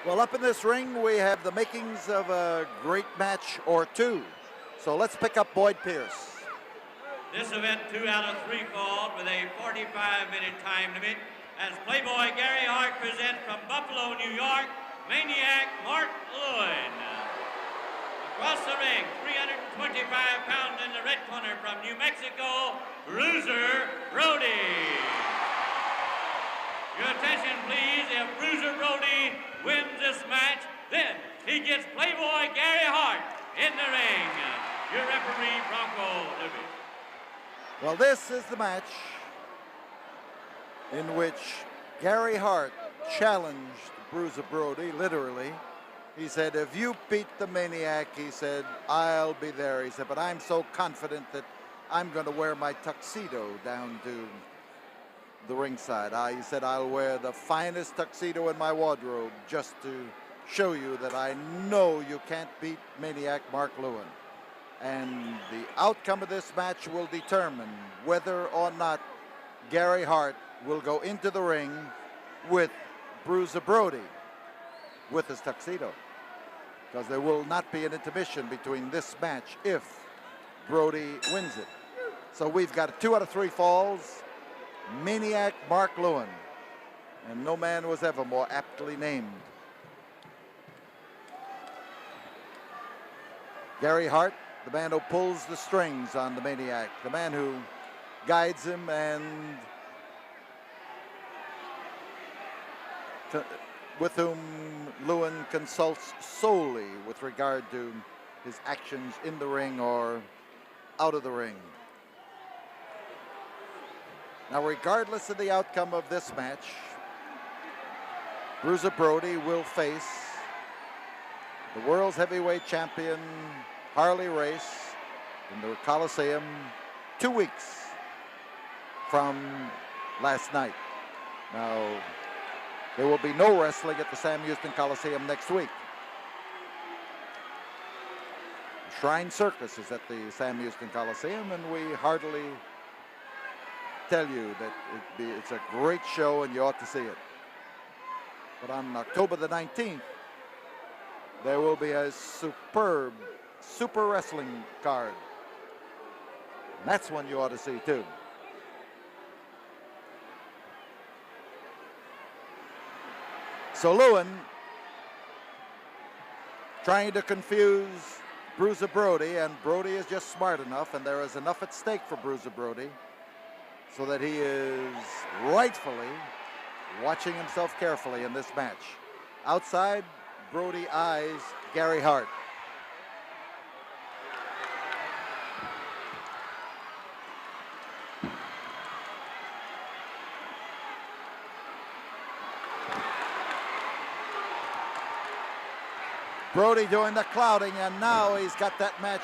Well, up in this ring, we have the makings of a great match or two. So let's pick up Boyd Pierce. This event, 2 out of 3 falls with a 45-minute time limit, as Playboy Gary Hart presents from Buffalo, New York, Maniac Mark Lewin. Across the ring, 325 pounds in the red corner from New Mexico, Bruiser Brody. Your attention, please. If Bruiser Brody wins this match, then he gets Playboy Gary Hart in the ring. Your referee, Bronco Lewin. Well, this is the match in which Gary Hart challenged Bruiser Brody, literally. He said, if you beat the Maniac, he said, I'll be there. He said, but I'm so confident that I'm going to wear my tuxedo down to the ringside. He said, I'll wear the finest tuxedo in my wardrobe just to show you that I know you can't beat Maniac Mark Lewin. And the outcome of this match will determine whether or not Gary Hart will go into the ring with Bruiser Brody with his tuxedo. Because there will not be an intermission between this match if Brody wins it. So we've got 2 out of 3 falls. Maniac Mark Lewin. And no man was ever more aptly named. Gary Hart, the man who pulls the strings on the Maniac, the man who guides him and with whom Lewin consults solely with regard to his actions in the ring or out of the ring. Now, regardless of the outcome of this match, Bruiser Brody will face the world's heavyweight champion Harley Race in the Coliseum 2 weeks from last night. Now, there will be no wrestling at the Sam Houston Coliseum next week. Shrine Circus is at the Sam Houston Coliseum, and we heartily tell you that it's a great show and you ought to see it. But on October the 19th, there will be a superb super wrestling card. And that's one you ought to see too. So Lewin trying to confuse Bruiser Brody, and Brody is just smart enough, and there is enough at stake for Bruiser Brody so that he is rightfully watching himself carefully in this match. Outside, Brody eyes Gary Hart. Brody doing the clouding, and now he's got that match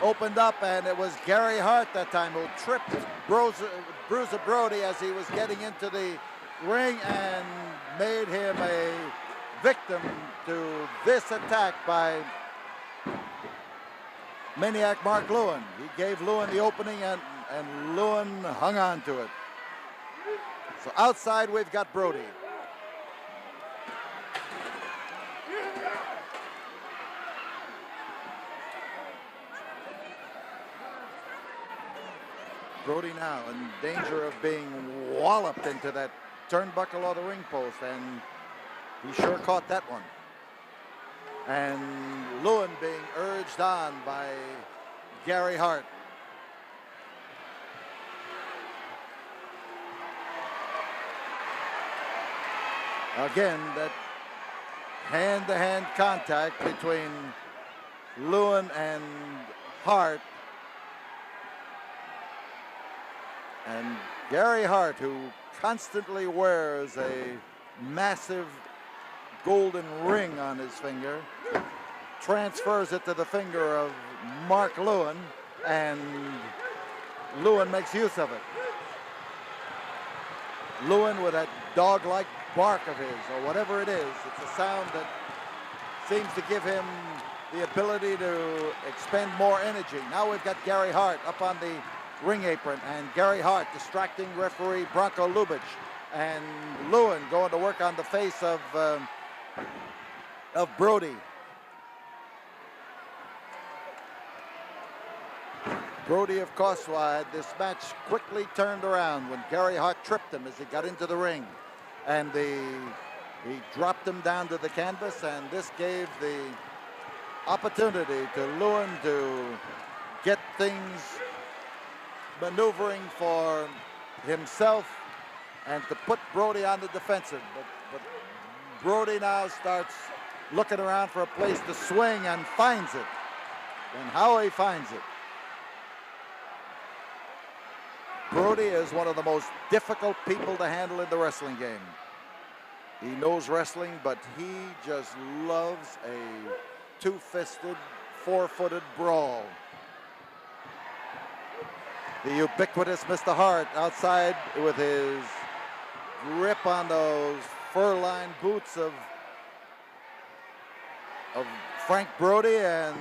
opened up, and it was Gary Hart that time who tripped Bruiser Brody as he was getting into the ring and made him a victim to this attack by Maniac Mark Lewin. He gave Lewin the opening, and Lewin hung on to it. So outside we've got Brody. Brody now in danger of being walloped into that turnbuckle or the ring post, and he sure caught that one. And Lewin being urged on by Gary Hart. Again, that hand-to-hand contact between Lewin and Hart. And Gary Hart, who constantly wears a massive golden ring on his finger, transfers it to the finger of Mark Lewin, and Lewin makes use of it. Lewin with that dog-like bark of his, or whatever it is, it's a sound that seems to give him the ability to expend more energy. Now we've got Gary Hart up on the ring apron, and Gary Hart distracting referee Bronco Lubitsch, and Lewin going to work on the face of of Brody. Brody, of course, had this match quickly turned around when Gary Hart tripped him as he got into the ring. And he dropped him down to the canvas, and this gave the opportunity to Lewin to get things maneuvering for himself and to put Brody on the defensive. But Brody now starts looking around for a place to swing and finds it. And how he finds it. Brody is one of the most difficult people to handle in the wrestling game. He knows wrestling, but he just loves a two-fisted, four-footed brawl. The ubiquitous Mr. Hart outside with his grip on those fur-lined boots of Frank Brody and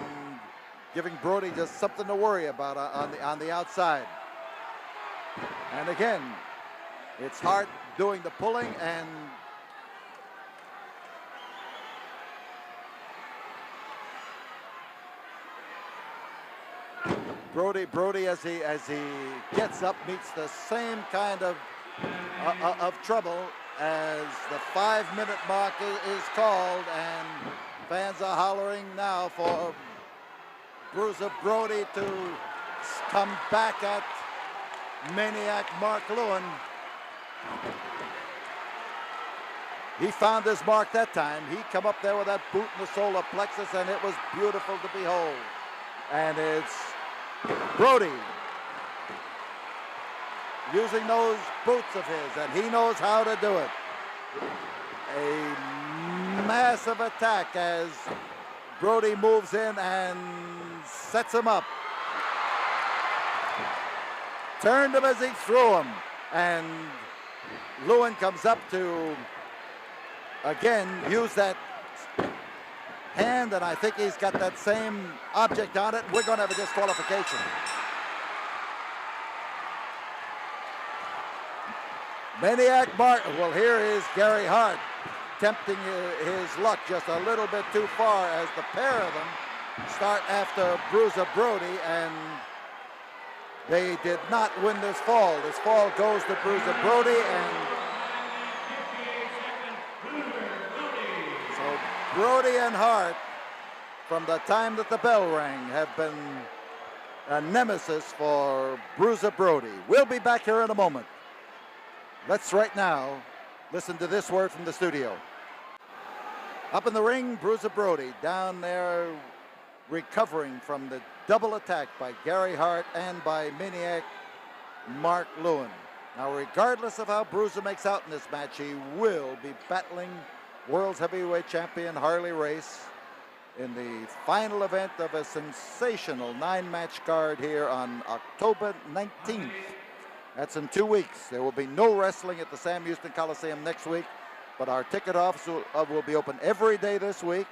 giving Brody just something to worry about on the outside. And again, it's Hart doing the pulling, and Brody as he gets up meets the same kind of trouble as the 5-minute mark is called, and fans are hollering now for Bruiser Brody to come back at Maniac Mark Lewin. He found his mark that time. He come up there with that boot in the solar plexus, and it was beautiful to behold. And it's Brody using those boots of his, and he knows how to do it. A massive attack as Brody moves in and sets him up. Turned him as he threw him, and Lewin comes up to again use that hand, and I think he's got that same object on it. We're going to have a disqualification. Maniac Martin. Well, here is Gary Hart tempting his luck just a little bit too far as the pair of them start after Bruiser Brody, and they did not win this fall. This fall goes to Bruiser Brody, and so Brody and Hart, from the time that the bell rang, have been a nemesis for Bruiser Brody. We'll be back here in a moment. Let's right now listen to this word from the studio. Up in the ring, Bruiser Brody down there recovering from the double attack by Gary Hart and by Maniac Mark Lewin. Now, regardless of how Bruiser makes out in this match, he will be battling World's Heavyweight Champion Harley Race in the final event of a sensational 9-match card here on October 19th. That's in 2 weeks. There will be no wrestling at the Sam Houston Coliseum next week, but our ticket office will be open every day this week,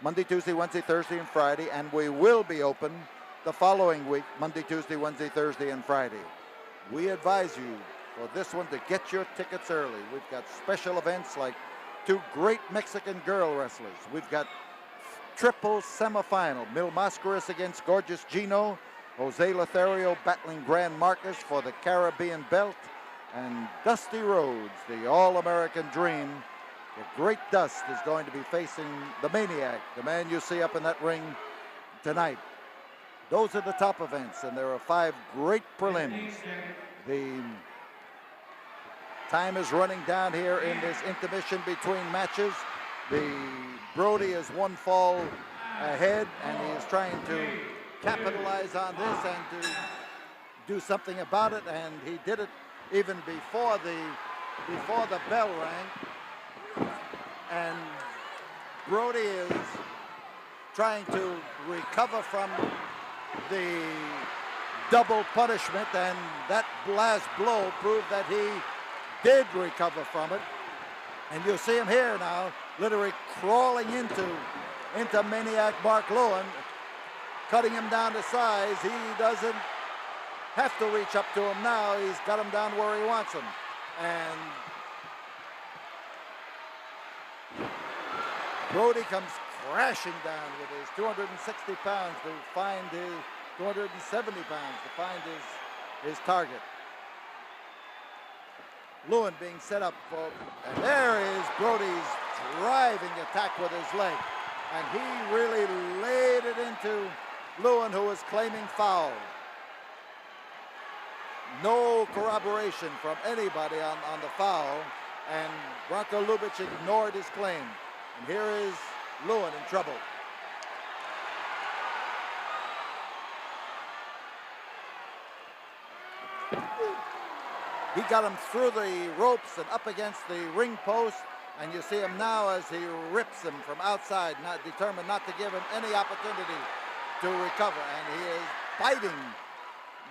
Monday, Tuesday, Wednesday, Thursday, and Friday, and we will be open the following week, Monday, Tuesday, Wednesday, Thursday, and Friday. We advise you for this one to get your tickets early. We've got special events like 2 great Mexican girl wrestlers. We've got triple semifinal, Mil Mascaras against Gorgeous Gino, Jose Lothario battling Gran Marcus for the Caribbean belt, and Dusty Rhodes, the All-American Dream. The Great Dust is going to be facing the Maniac, the man you see up in that ring tonight. Those are the top events, and there are 5 great prelims. The time is running down here in this intermission between matches. The Brody is 1 fall ahead, and he is trying to capitalize on this and to do something about it, and he did it even before the bell rang. And Brody is trying to recover from the double punishment, and that last blow proved that he did recover from it. And you'll see him here now, literally crawling into Maniac Mark Lewin, cutting him down to size. He doesn't have to reach up to him now. He's got him down where he wants him. And Brody comes crashing down with his 260 pounds to find his 270 pounds to find his target. Lewin being set up for, and there is Brody's driving attack with his leg. And he really laid it into Lewin, who was claiming foul. No corroboration from anybody on the foul, and Branko Lubitsch ignored his claim. And here is Lewin in trouble. He got him through the ropes and up against the ring post, and you see him now as he rips him from outside, not determined not to give him any opportunity to recover, and he is fighting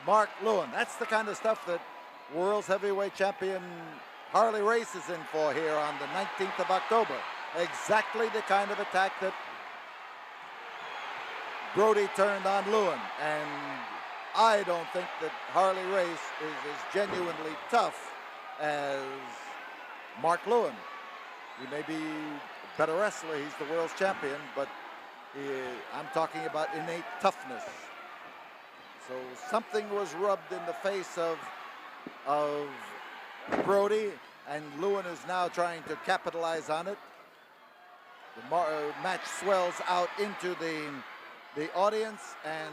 Mark Lewin. That's the kind of stuff that World's Heavyweight Champion Harley Race is in for here on the 19th of October. Exactly the kind of attack that Brody turned on Lewin, and I don't think that Harley Race is as genuinely tough as Mark Lewin. He may be a better wrestler, he's the world's champion, but I'm talking about innate toughness. So something was rubbed in the face of Brody, and Lewin is now trying to capitalize on it. The match swells out into the audience, and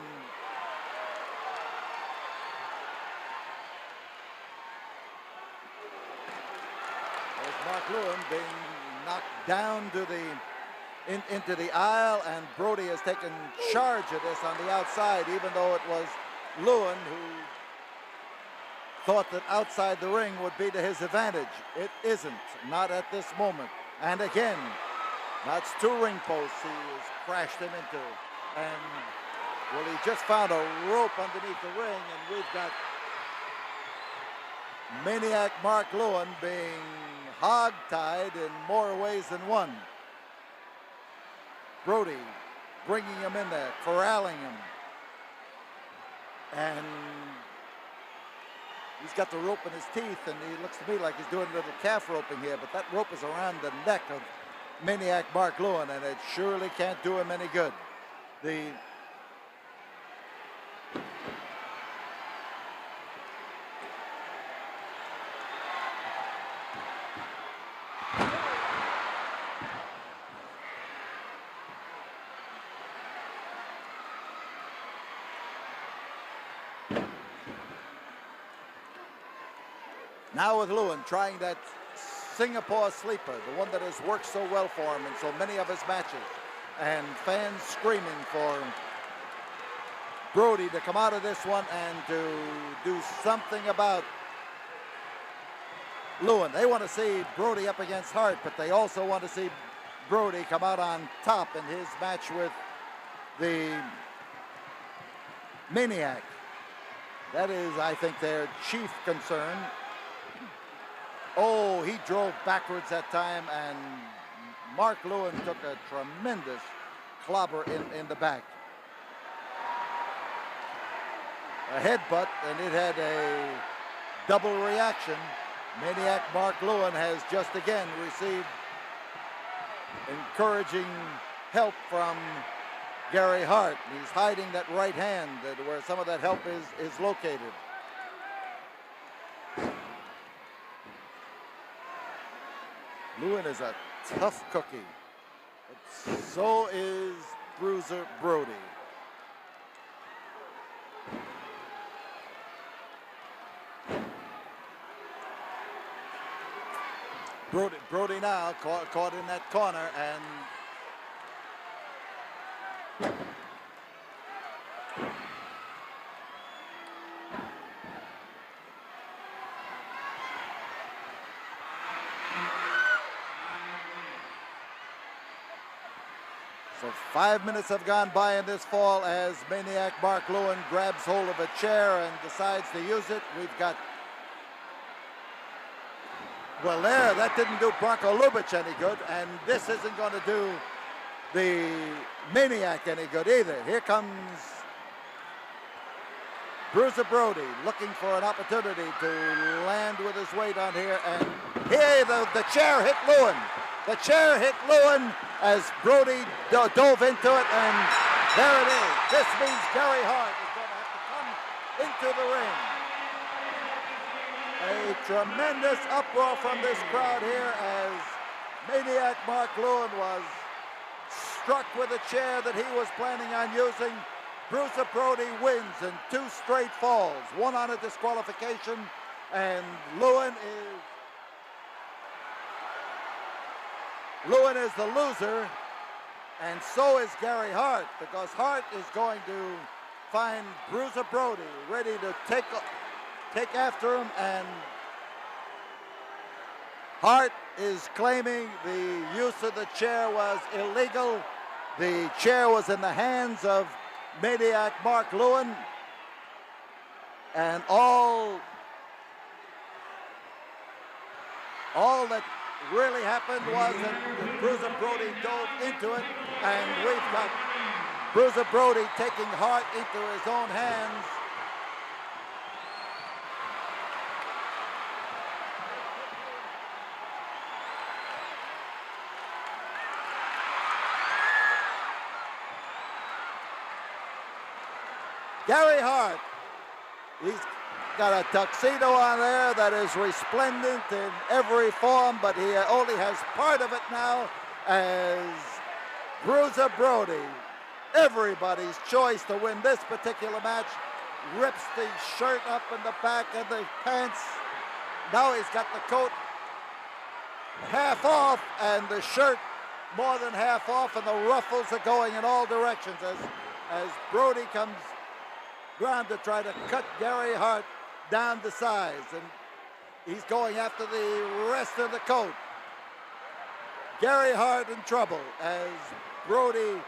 there's Mark Lewin being knocked down to into the aisle, and Brody has taken charge of this on the outside, even though it was Lewin who thought that outside the ring would be to his advantage. It isn't, not at this moment. And again, that's two ring posts he has crashed him into. And, well, he just found a rope underneath the ring, and we've got Maniac Mark Lewin being hog-tied in more ways than one. Brody bringing him in there, corralling him. And he's got the rope in his teeth, and he looks to me like he's doing a little calf roping here, but that rope is around the neck of Maniac Mark Lewin, and it surely can't do him any good. Now with Lewin trying that Singapore sleeper, the one that has worked so well for him in so many of his matches, and fans screaming for Brody to come out of this one and to do something about Lewin. They want to see Brody up against Hart, but they also want to see Brody come out on top in his match with the Maniac. That is, I think, their chief concern. Oh, he drove backwards that time, and Mark Lewin took a tremendous clobber in the back. A headbutt, and it had a double reaction. Maniac Mark Lewin has just again received encouraging help from Gary Hart. He's hiding that right hand where some of that help is located. Lewin is a tough cookie, but so is Bruiser Brody. Brody now caught in that corner, and so 5 minutes have gone by in this fall as Maniac Mark Lewin grabs hold of a chair and decides to use it. We've got, well, that didn't do Branko Lubitsch any good, and this isn't going to do the Maniac any good either. Here comes Bruiser Brody looking for an opportunity to land with his weight on here, and here the chair hit Lewin. The chair hit Lewin, as Brody dove into it, and there it is. This means Gary Hart is going to have to come into the ring. A tremendous uproar from this crowd here as Maniac Mark Lewin was struck with a chair that he was planning on using. Bruiser Brody wins in 2 straight falls, 1 on a disqualification, and Lewin is the loser, and so is Gary Hart, because Hart is going to find Bruiser Brody ready to take after him, and Hart is claiming the use of the chair was illegal. The chair was in the hands of Maniac Mark Lewin, and all that really happened was that Bruiser Brody dove into it, and we've got Bruiser Brody taking Hart into his own hands. Gary Hart, he's got a tuxedo on there that is resplendent in every form, but he only has part of it now as Bruiser Brody, everybody's choice to win this particular match, rips the shirt up in the back of the pants. Now he's got the coat half off and the shirt more than half off, and the ruffles are going in all directions as Brody comes ground to try to cut Gary Hart down to size, and he's going after the rest of the coat. Gary Hart in trouble as Brody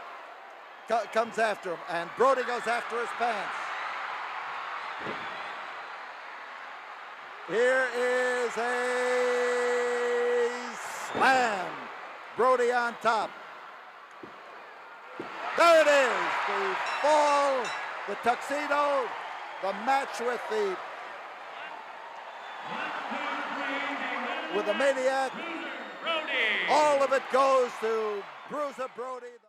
comes after him, and Brody goes after his pants. Here is a slam. Brody on top. There it is, the fall, the tuxedo, the match with the Maniac. Brody. All of it goes to Bruiser Brody.